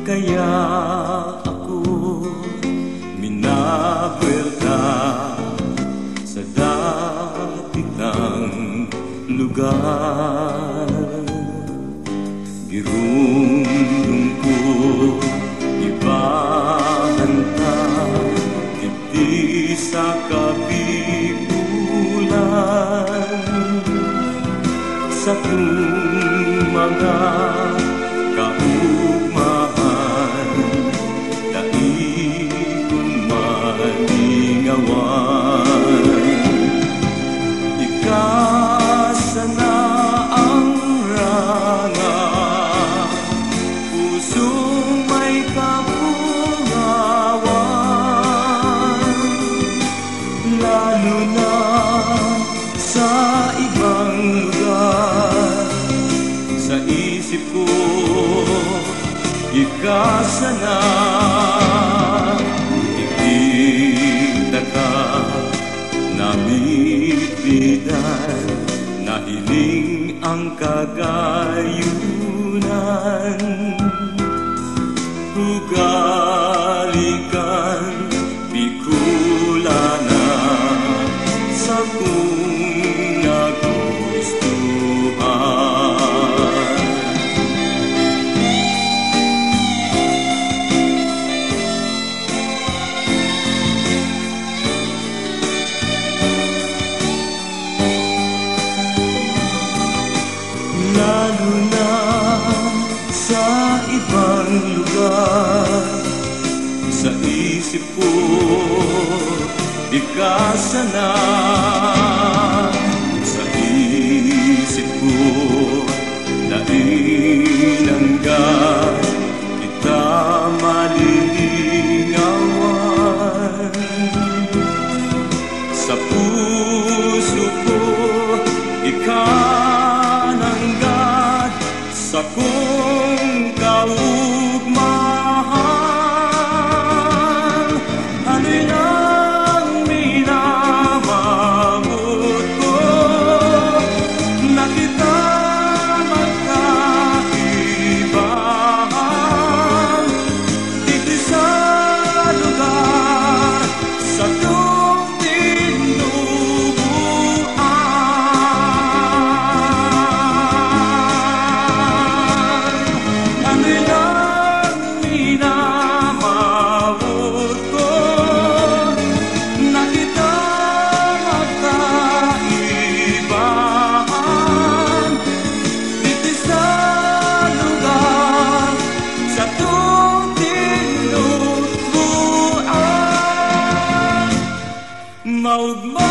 kaya ako minabuelta sa dati kang lugar. Girong lungkot, ibahanta, hindi sa kabibulan. Sa iyong mga kaugmahan, daigong malingawan. Ikasa na ang ranga, pusong may kapungawan, lalo na sa ibang lugar. Sa isip ko, ikasa na ikita ka, namipitan, nahiling ang kagayunan. Hugalikan, Bicolana, sa kung nagustuhan. Lalo na sa ibang lugar, sa isip ko, ikasa na. Sa isip ko, nainanggan, kita malilingawan. Sa puso ko, ikananggat, sa kung kaugmahan. Ano'y nang minamamut ko, na kita magkaibahan. Dito sa lugar, sa iyong tinubuan. Ano'y nang minamamut ko, na kita magkaibahan. Dito sa lugar, sa iyong tinubuan. Maugma